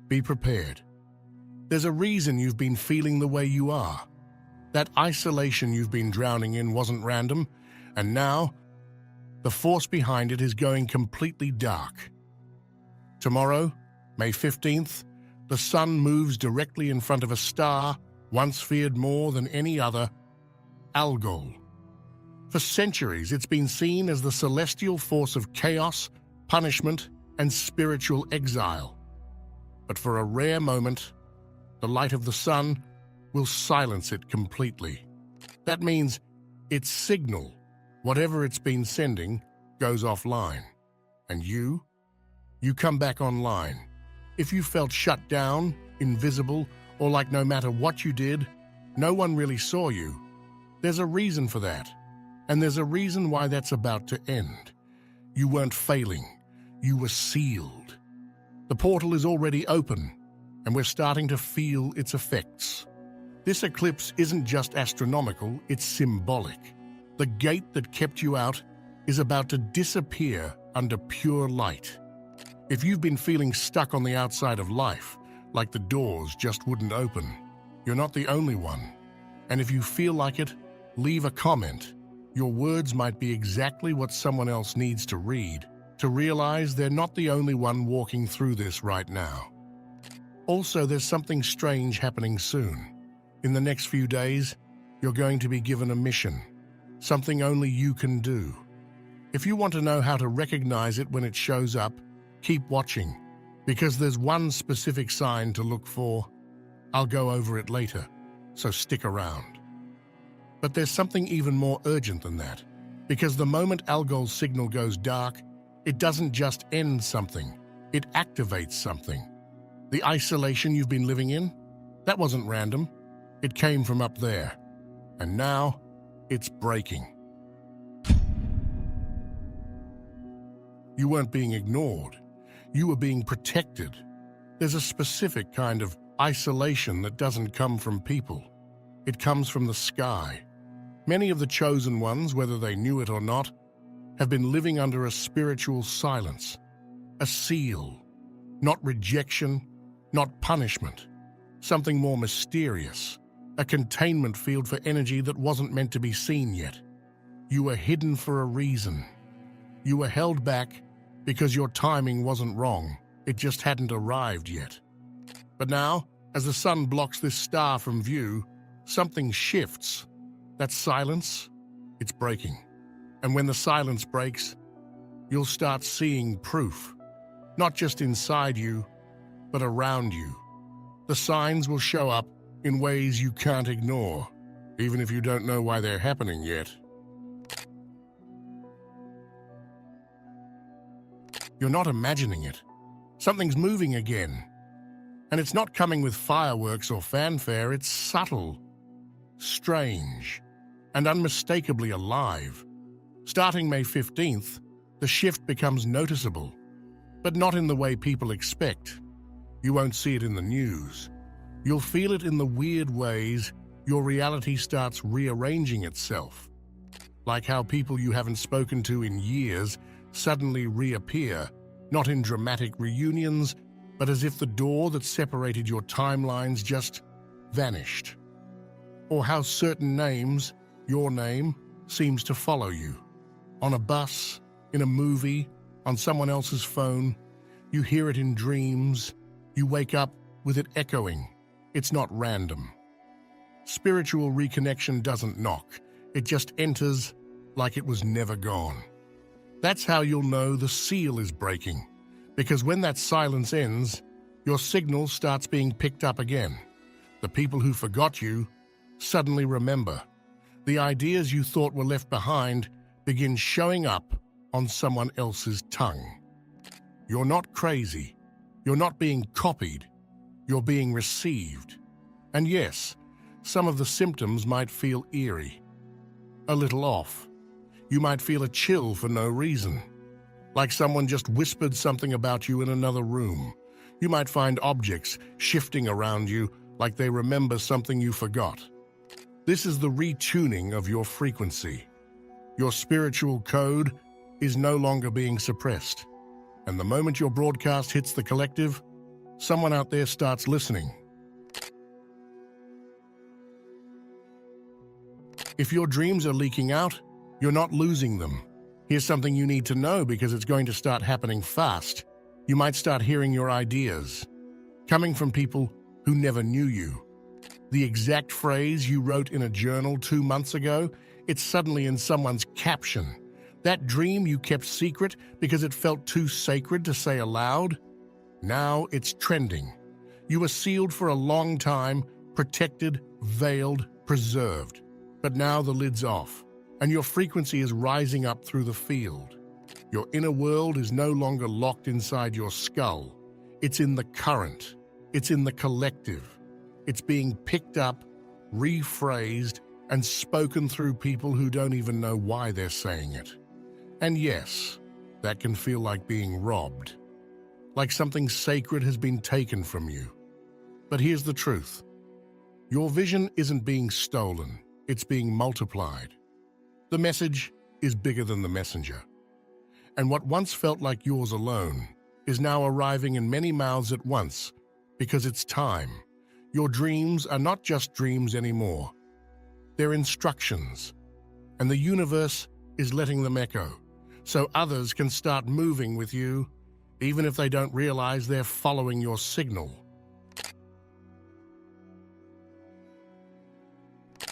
be prepared. There's a reason you've been feeling the way you are. That isolation you've been drowning in wasn't random, and now the force behind it is going completely dark. Tomorrow, May 15th, the sun moves directly in front of a star once feared more than any other, Algol. For centuries, it's been seen as the celestial force of chaos, punishment, and spiritual exile. But for a rare moment, the light of the sun will silence it completely. That means its signal, whatever it's been sending, goes offline. And you come back online. If you felt shut down, invisible, or like no matter what you did, no one really saw you, there's a reason for that. And there's a reason why that's about to end. You weren't failing. You were sealed. The portal is already open, and we're starting to feel its effects. This eclipse isn't just astronomical, it's symbolic. The gate that kept you out is about to disappear under pure light. If you've been feeling stuck on the outside of life, like the doors just wouldn't open, you're not the only one. And if you feel like it, leave a comment. Your words might be exactly what someone else needs to read, to realize they're not the only one walking through this right now. Also, there's something strange happening soon. In the next few days, you're going to be given a mission, something only you can do. If you want to know how to recognize it when it shows up, keep watching, because there's one specific sign to look for. I'll go over it later, so stick around. But there's something even more urgent than that, because the moment Algol's signal goes dark, it doesn't just end something, it activates something. The isolation you've been living in, that wasn't random. It came from up there, and now it's breaking. You weren't being ignored. You were being protected. There's a specific kind of isolation that doesn't come from people. It comes from the sky. Many of the chosen ones, whether they knew it or not, have been living under a spiritual silence, a seal, not rejection, not punishment, something more mysterious, a containment field for energy that wasn't meant to be seen yet. You were hidden for a reason. You were held back because your timing wasn't wrong, it just hadn't arrived yet. But now, as the sun blocks this star from view, something shifts. That silence, it's breaking. And when the silence breaks, you'll start seeing proof, not just inside you, but around you. The signs will show up in ways you can't ignore, even if you don't know why they're happening yet. You're not imagining it. Something's moving again. And it's not coming with fireworks or fanfare, it's subtle, strange, and unmistakably alive. Starting May 15th, the shift becomes noticeable, but not in the way people expect. You won't see it in the news. You'll feel it in the weird ways your reality starts rearranging itself. Like how people you haven't spoken to in years suddenly reappear, not in dramatic reunions, but as if the door that separated your timelines just vanished. Or how certain names, your name, seems to follow you. On a bus, in a movie, on someone else's phone, you hear it in dreams, you wake up with it echoing. It's not random. Spiritual reconnection doesn't knock, it just enters like it was never gone. That's how you'll know the seal is breaking, because when that silence ends, your signal starts being picked up again. The people who forgot you suddenly remember. The ideas you thought were left behind begin showing up on someone else's tongue. You're not crazy. You're not being copied. You're being received. And yes, some of the symptoms might feel eerie, a little off. You might feel a chill for no reason, like someone just whispered something about you in another room. You might find objects shifting around you like they remember something you forgot. This is the retuning of your frequency. Your spiritual code is no longer being suppressed. And the moment your broadcast hits the collective, someone out there starts listening. If your dreams are leaking out, you're not losing them. Here's something you need to know because it's going to start happening fast. You might start hearing your ideas coming from people who never knew you. The exact phrase you wrote in a journal 2 months ago, it's suddenly in someone's caption. That dream you kept secret because it felt too sacred to say aloud, now it's trending. You were sealed for a long time, protected, veiled, preserved. But now the lid's off, and your frequency is rising up through the field. Your inner world is no longer locked inside your skull. It's in the current. It's in the collective. It's being picked up, rephrased, and spoken through people who don't even know why they're saying it. And yes, that can feel like being robbed, like something sacred has been taken from you. But here's the truth. Your vision isn't being stolen, it's being multiplied. The message is bigger than the messenger. And what once felt like yours alone is now arriving in many mouths at once because it's time. Your dreams are not just dreams anymore. They're instructions, and the universe is letting them echo, so others can start moving with you, even if they don't realize they're following your signal.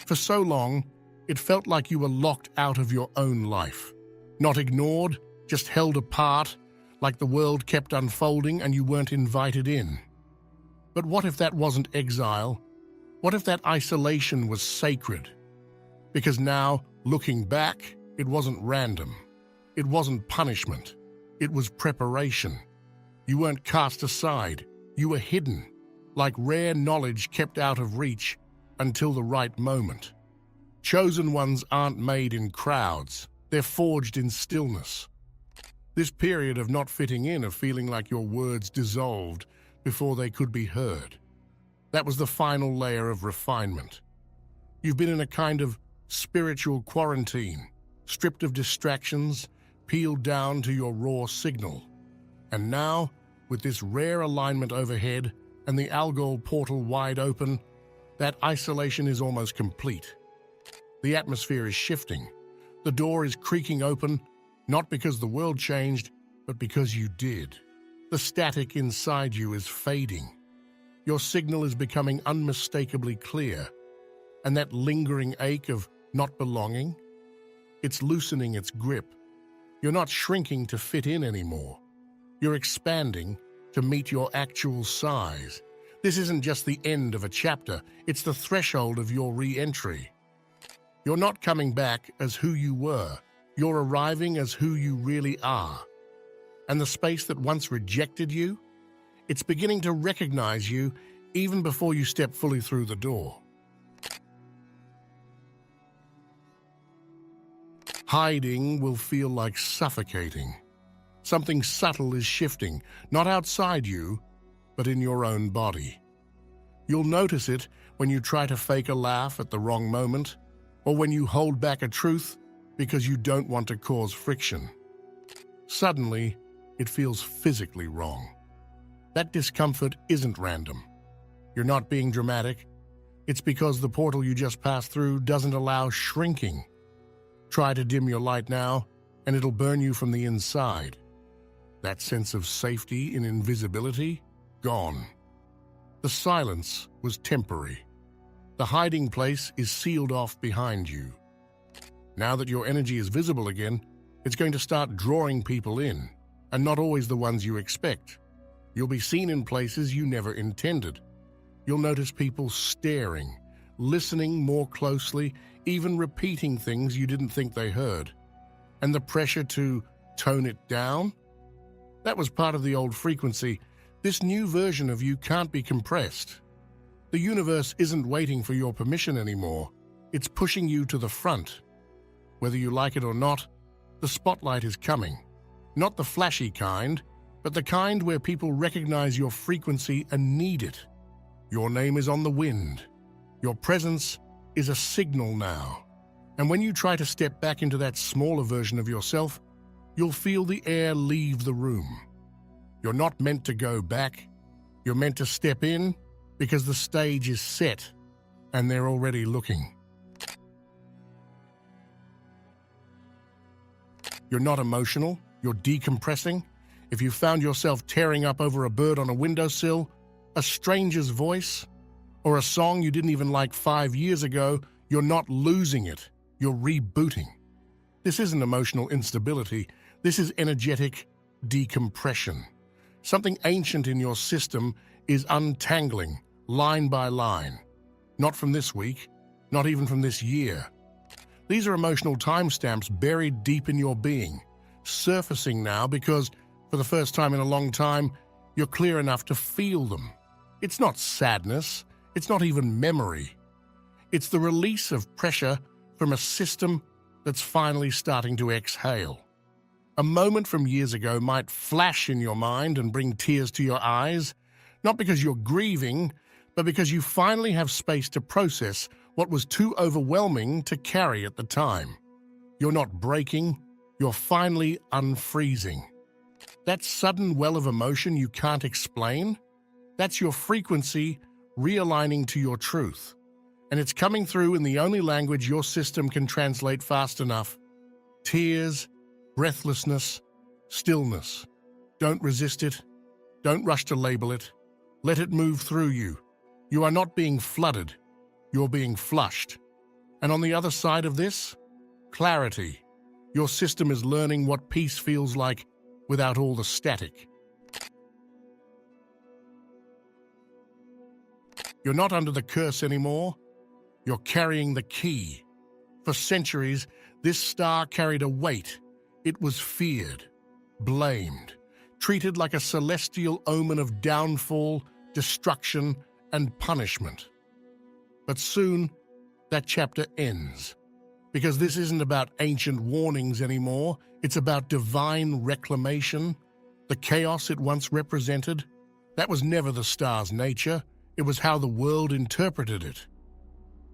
For so long, it felt like you were locked out of your own life, not ignored, just held apart, like the world kept unfolding and you weren't invited in. But what if that wasn't exile? What if that isolation was sacred? Because now, looking back, it wasn't random. It wasn't punishment. It was preparation. You weren't cast aside. You were hidden, like rare knowledge kept out of reach until the right moment. Chosen ones aren't made in crowds. They're forged in stillness. This period of not fitting in, of feeling like your words dissolved before they could be heard, that was the final layer of refinement. You've been in a kind of spiritual quarantine, stripped of distractions, peeled down to your raw signal. And now, with this rare alignment overhead and the Algol Portal wide open, that isolation is almost complete. The atmosphere is shifting. The door is creaking open, not because the world changed, but because you did. The static inside you is fading. Your signal is becoming unmistakably clear, and that lingering ache of not belonging, it's loosening its grip. You're not shrinking to fit in anymore. You're expanding to meet your actual size. This isn't just the end of a chapter, it's the threshold of your re-entry. You're not coming back as who you were. You're arriving as who you really are. And the space that once rejected you, it's beginning to recognize you even before you step fully through the door. Hiding will feel like suffocating. Something subtle is shifting, not outside you, but in your own body. You'll notice it when you try to fake a laugh at the wrong moment, or when you hold back a truth because you don't want to cause friction. Suddenly, it feels physically wrong. That discomfort isn't random. You're not being dramatic. It's because the portal you just passed through doesn't allow shrinking. Try to dim your light now, and it'll burn you from the inside. That sense of safety in invisibility, gone. The silence was temporary. The hiding place is sealed off behind you. Now that your energy is visible again, it's going to start drawing people in, and not always the ones you expect. You'll be seen in places you never intended. You'll notice people staring, listening more closely, even repeating things you didn't think they heard. And the pressure to tone it down? That was part of the old frequency. This new version of you can't be compressed. The universe isn't waiting for your permission anymore. It's pushing you to the front. Whether you like it or not, the spotlight is coming. Not the flashy kind, but the kind where people recognize your frequency and need it. Your name is on the wind. Your presence is a signal now. And when you try to step back into that smaller version of yourself, you'll feel the air leave the room. You're not meant to go back. You're meant to step in because the stage is set and they're already looking. You're not emotional, you're decompressing. If you found yourself tearing up over a bird on a windowsill, a stranger's voice, or a song you didn't even like 5 years ago, you're not losing it, you're rebooting. This isn't emotional instability, this is energetic decompression. Something ancient in your system is untangling, line by line. Not from this week, not even from this year. These are emotional timestamps buried deep in your being, surfacing now because, for the first time in a long time, you're clear enough to feel them. It's not sadness, it's not even memory. It's the release of pressure from a system that's finally starting to exhale. A moment from years ago might flash in your mind and bring tears to your eyes, not because you're grieving, but because you finally have space to process what was too overwhelming to carry at the time. You're not breaking, you're finally unfreezing. That sudden well of emotion you can't explain, that's your frequency realigning to your truth. And it's coming through in the only language your system can translate fast enough. Tears, breathlessness, stillness. Don't resist it. Don't rush to label it. Let it move through you. You are not being flooded. You're being flushed. And on the other side of this, clarity. Your system is learning what peace feels like without all the static. You're not under the curse anymore. You're carrying the key. For centuries, this star carried a weight. It was feared, blamed, treated like a celestial omen of downfall, destruction, and punishment. But soon, that chapter ends. Because this isn't about ancient warnings anymore. It's about divine reclamation. The chaos it once represented, that was never the star's nature. It was how the world interpreted it.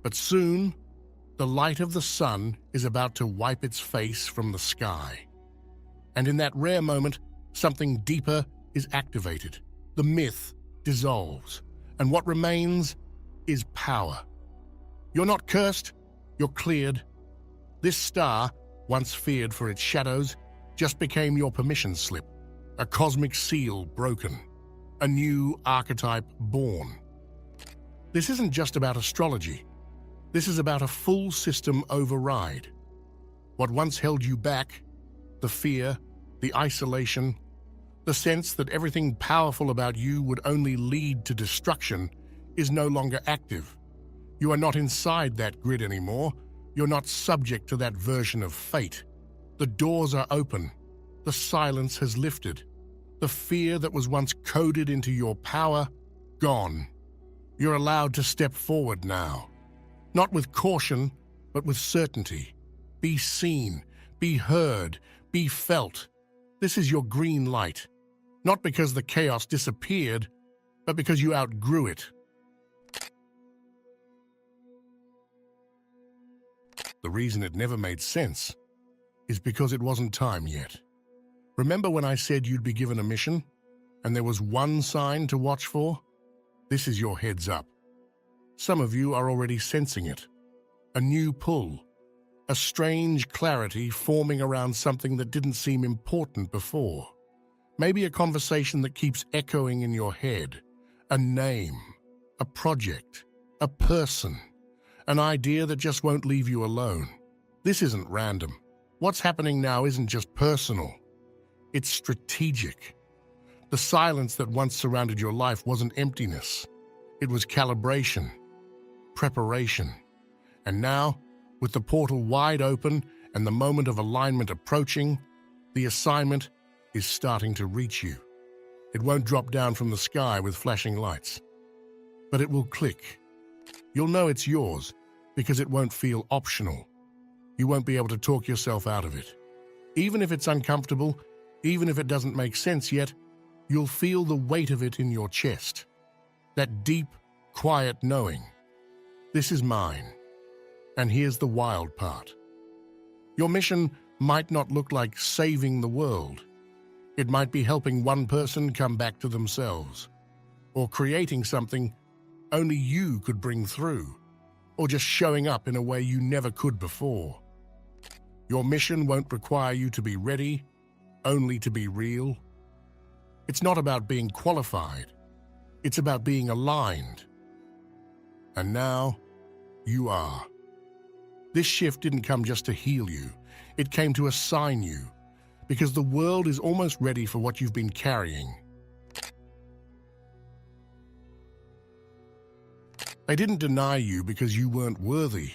But soon, the light of the sun is about to wipe its face from the sky. And in that rare moment, something deeper is activated. The myth dissolves, and what remains is power. You're not cursed, you're cleared. This star, once feared for its shadows, just became your permission slip, a cosmic seal broken, a new archetype born. This isn't just about astrology. This is about a full system override. What once held you back, the fear, the isolation, the sense that everything powerful about you would only lead to destruction, is no longer active. You are not inside that grid anymore. You're not subject to that version of fate. The doors are open. The silence has lifted. The fear that was once coded into your power, gone. You're allowed to step forward now. Not with caution, but with certainty. Be seen, be heard, be felt. This is your green light. Not because the chaos disappeared, but because you outgrew it. The reason it never made sense is because it wasn't time yet. Remember when I said you'd be given a mission, and there was one sign to watch for? This is your heads up. Some of you are already sensing it. A new pull, a strange clarity forming around something that didn't seem important before. Maybe a conversation that keeps echoing in your head, a name, a project, a person, an idea that just won't leave you alone. This isn't random. What's happening now isn't just personal. It's strategic. The silence that once surrounded your life wasn't emptiness. It was calibration, preparation. And now, with the portal wide open and the moment of alignment approaching, the assignment is starting to reach you. It won't drop down from the sky with flashing lights, but it will click. You'll know it's yours because it won't feel optional. You won't be able to talk yourself out of it. Even if it's uncomfortable, even if it doesn't make sense yet, you'll feel the weight of it in your chest. That deep, quiet knowing. This is mine. And here's the wild part. Your mission might not look like saving the world. It might be helping one person come back to themselves. or creating something only you could bring through, or just showing up in a way you never could before. Your mission won't require you to be ready, only to be real. It's not about being qualified. It's about being aligned. And now, you are. This shift didn't come just to heal you. It came to assign you, because the world is almost ready for what you've been carrying. They didn't deny you because you weren't worthy.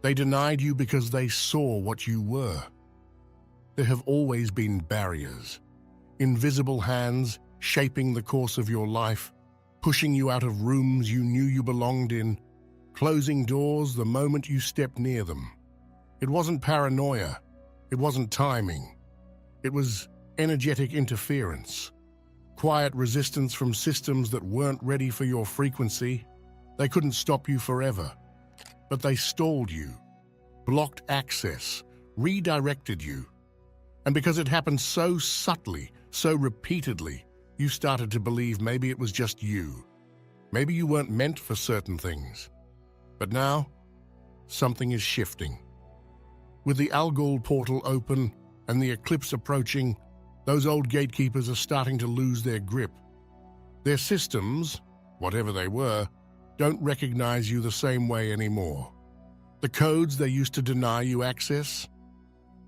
They denied you because they saw what you were. There have always been barriers, invisible hands shaping the course of your life, pushing you out of rooms you knew you belonged in, closing doors the moment you stepped near them. It wasn't paranoia. It wasn't timing. It was energetic interference, quiet resistance from systems that weren't ready for your frequency. They couldn't stop you forever, but they stalled you, blocked access, redirected you. And because it happened so subtly, so repeatedly, you started to believe maybe it was just you. Maybe you weren't meant for certain things. But now, something is shifting. With the Algol Portal open and the eclipse approaching, those old gatekeepers are starting to lose their grip. Their systems, whatever they were, don't recognize you the same way anymore. The codes they used to deny you access,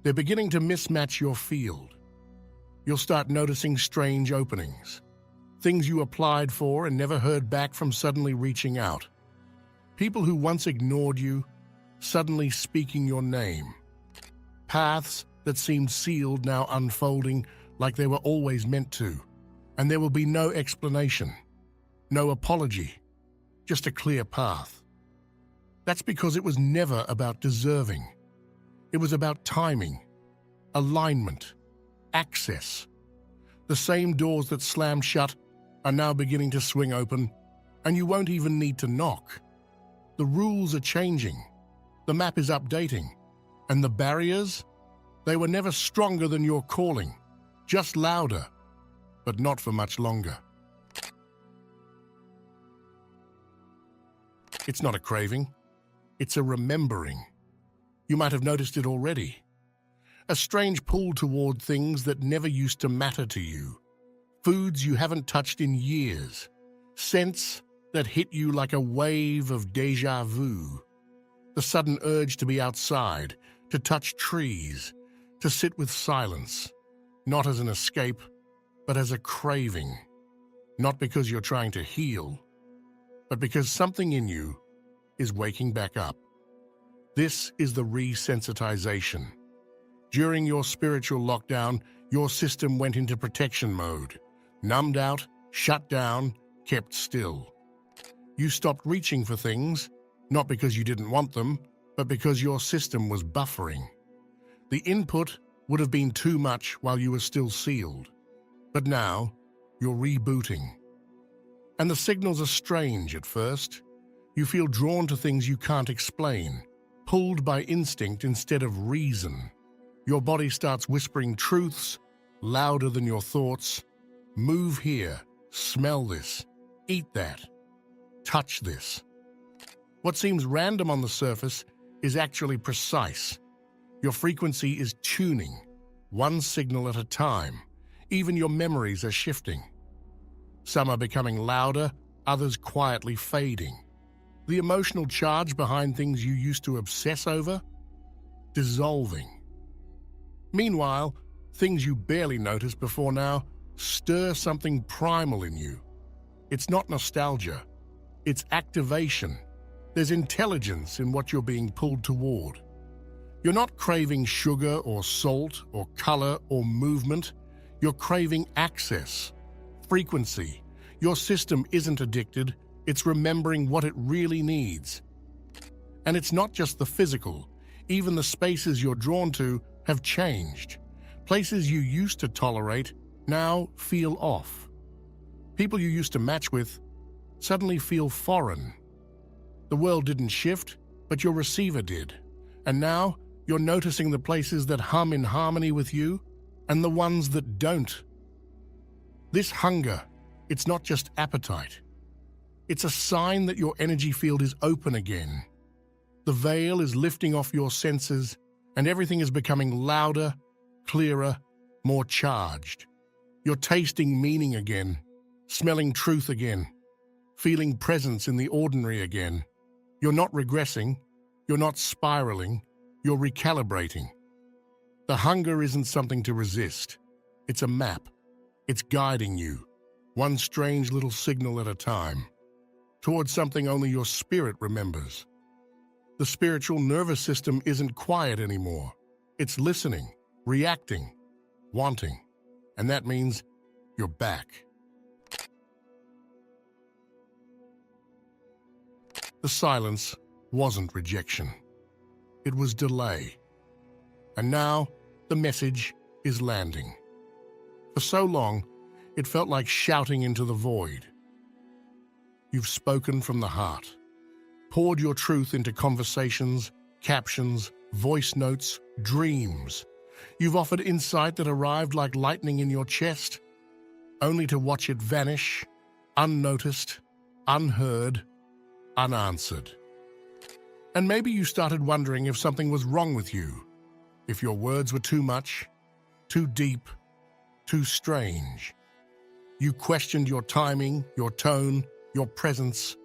they're beginning to mismatch your field. You'll start noticing strange openings, things you applied for and never heard back from suddenly reaching out. People who once ignored you, suddenly speaking your name. Paths that seemed sealed now unfolding like they were always meant to. And there will be no explanation, no apology, just a clear path. That's because it was never about deserving. It was about timing, alignment, access. The same doors that slammed shut are now beginning to swing open, and you won't even need to knock. The rules are changing, the map is updating, and the barriers, they were never stronger than your calling, just louder, but not for much longer. It's not a craving, it's a remembering. You might have noticed it already. A strange pull toward things that never used to matter to you. Foods you haven't touched in years. Scents that hit you like a wave of déjà vu. The sudden urge to be outside, to touch trees, to sit with silence. Not as an escape, but as a craving. Not because you're trying to heal, but because something in you is waking back up. This is the resensitization. During your spiritual lockdown, your system went into protection mode, numbed out, shut down, kept still. You stopped reaching for things, not because you didn't want them, but because your system was buffering. The input would have been too much while you were still sealed. But now, you're rebooting. And the signals are strange at first. You feel drawn to things you can't explain, pulled by instinct instead of reason. Your body starts whispering truths louder than your thoughts. Move here, smell this, eat that, touch this. What seems random on the surface is actually precise. Your frequency is tuning, one signal at a time. Even your memories are shifting. Some are becoming louder, others quietly fading. The emotional charge behind things you used to obsess over, dissolving. Meanwhile, things you barely noticed before now stir something primal in you. It's not nostalgia, it's activation. There's intelligence in what you're being pulled toward. You're not craving sugar or salt or color or movement. You're craving access, frequency. Your system isn't addicted, it's remembering what it really needs. And it's not just the physical. Even the spaces you're drawn to have changed. Places you used to tolerate now feel off. People you used to match with suddenly feel foreign. The world didn't shift, but your receiver did. And now you're noticing the places that hum in harmony with you and the ones that don't. This hunger, it's not just appetite, It's a sign that your energy field is open again. The veil is lifting off your senses, and everything is becoming louder, clearer, more charged. You're tasting meaning again, smelling truth again, feeling presence in the ordinary again. You're not regressing, you're not spiraling, you're recalibrating. The hunger isn't something to resist. It's a map. It's guiding you, one strange little signal at a time, towards something only your spirit remembers. The spiritual nervous system isn't quiet anymore. It's listening, reacting, wanting. And that means you're back. The silence wasn't rejection. It was delay. And now the message is landing. For so long, it felt like shouting into the void. You've spoken from the heart, poured your truth into conversations, captions, voice notes, dreams. You've offered insight that arrived like lightning in your chest, only to watch it vanish, unnoticed, unheard, unanswered. And maybe you started wondering if something was wrong with you, if your words were too much, too deep, too strange. You questioned your timing, your tone, your presence.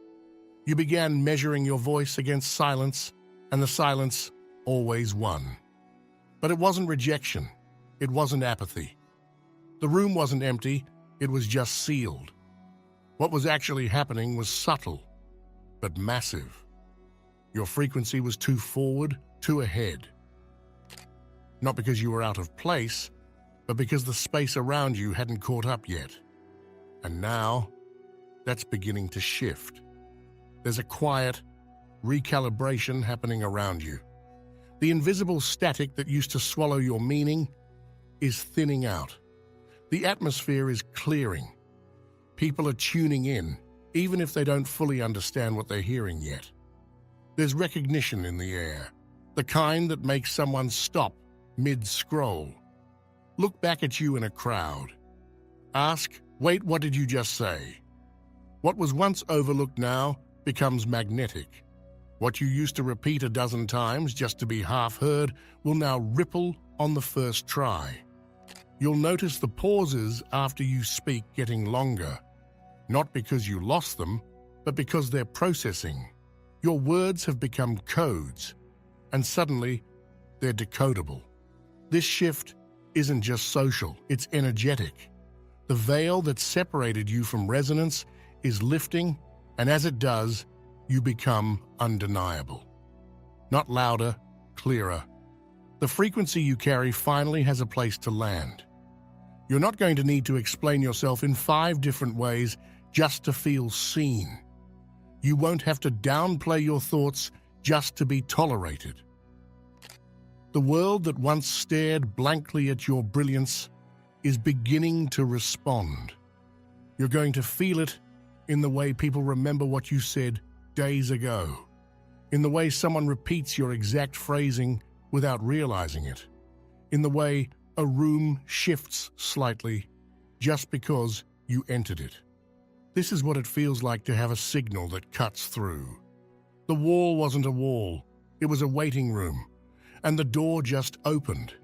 You began measuring your voice against silence, and the silence always won. But it wasn't rejection. It wasn't apathy. The room wasn't empty. It was just sealed. What was actually happening was subtle, but massive. Your frequency was too forward, too ahead. Not because you were out of place, but because the space around you hadn't caught up yet. And now, that's beginning to shift. There's a quiet recalibration happening around you. The invisible static that used to swallow your meaning is thinning out. The atmosphere is clearing. People are tuning in, even if they don't fully understand what they're hearing yet. There's recognition in the air, the kind that makes someone stop mid-scroll, look back at you in a crowd, ask, "Wait, what did you just say?" What was once overlooked now becomes magnetic. What you used to repeat a dozen times just to be half heard will now ripple on the first try. You'll notice the pauses after you speak getting longer, not because you lost them, but because they're processing. Your words have become codes, and suddenly they're decodable. This shift isn't just social, it's energetic. The veil that separated you from resonance is lifting, and as it does, you become undeniable. Not louder, clearer. The frequency you carry finally has a place to land. You're not going to need to explain yourself in 5 different ways just to feel seen. You won't have to downplay your thoughts just to be tolerated. The world that once stared blankly at your brilliance is beginning to respond. You're going to feel it in the way people remember what you said days ago, in the way someone repeats your exact phrasing without realizing it, in the way a room shifts slightly just because you entered it. This is what it feels like to have a signal that cuts through. The wall wasn't a wall, it was a waiting room, and the door just opened.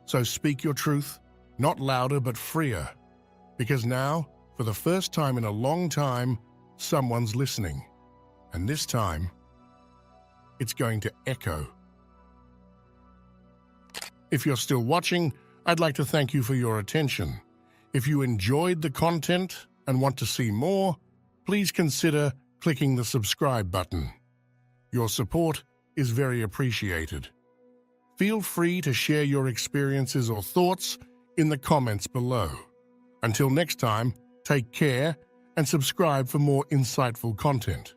So speak your truth, not louder but freer, because now, for the first time in a long time, someone's listening. And this time, it's going to echo. If you're still watching, I'd like to thank you for your attention. If you enjoyed the content and want to see more, please consider clicking the subscribe button. Your support is very appreciated. Feel free to share your experiences or thoughts in the comments below. Until next time, take care and subscribe for more insightful content.